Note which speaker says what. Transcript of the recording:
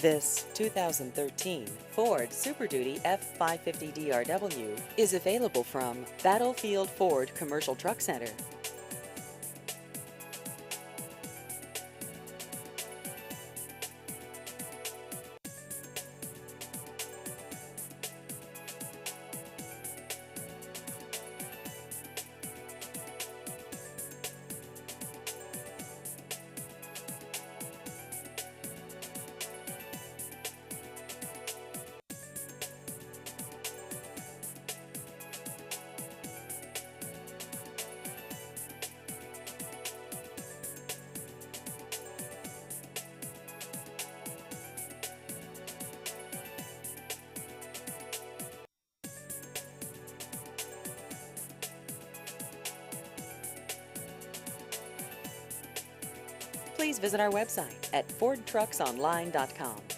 Speaker 1: This 2013 Ford Super Duty F550 DRW is available from Battlefield Ford Commercial Truck Center. Please visit our website at fordtrucksonline.com.